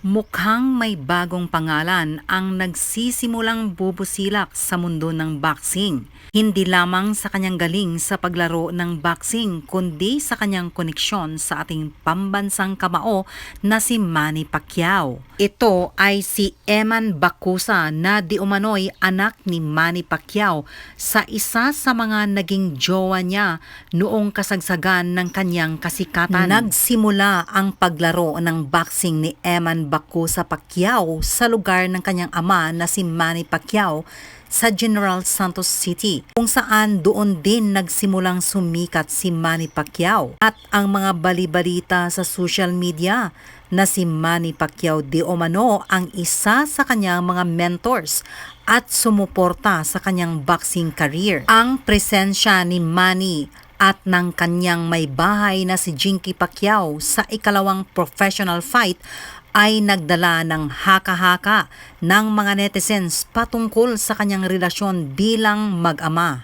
Mukhang may bagong pangalan ang nagsisimulang bubusilak sa mundo ng boxing. Hindi lamang sa kanyang galing sa paglaro ng boxing, kundi sa kanyang koneksyon sa ating pambansang kamao na si Manny Pacquiao. Ito ay si Eman Bacusa na di umano'y anak ni Manny Pacquiao sa isa sa mga naging jowa niya noong kasagsagan ng kanyang kasikatan. Nagsimula ang paglaro ng boxing ni Eman Bacusa Pacquiao sa lugar ng kanyang ama na si Manny Pacquiao sa General Santos City, kung saan doon din nagsimulang sumikat si Manny Pacquiao at ang mga balibalita sa social media na si Manny Pacquiao di umano ang isa sa kanyang mga mentors at sumuporta sa kanyang boxing career. Ang presensya ni Manny at ng kanyang may bahay na si Jinky Pacquiao sa ikalawang professional fight ay nagdala ng haka-haka ng mga netizens patungkol sa kanyang relasyon bilang mag-ama.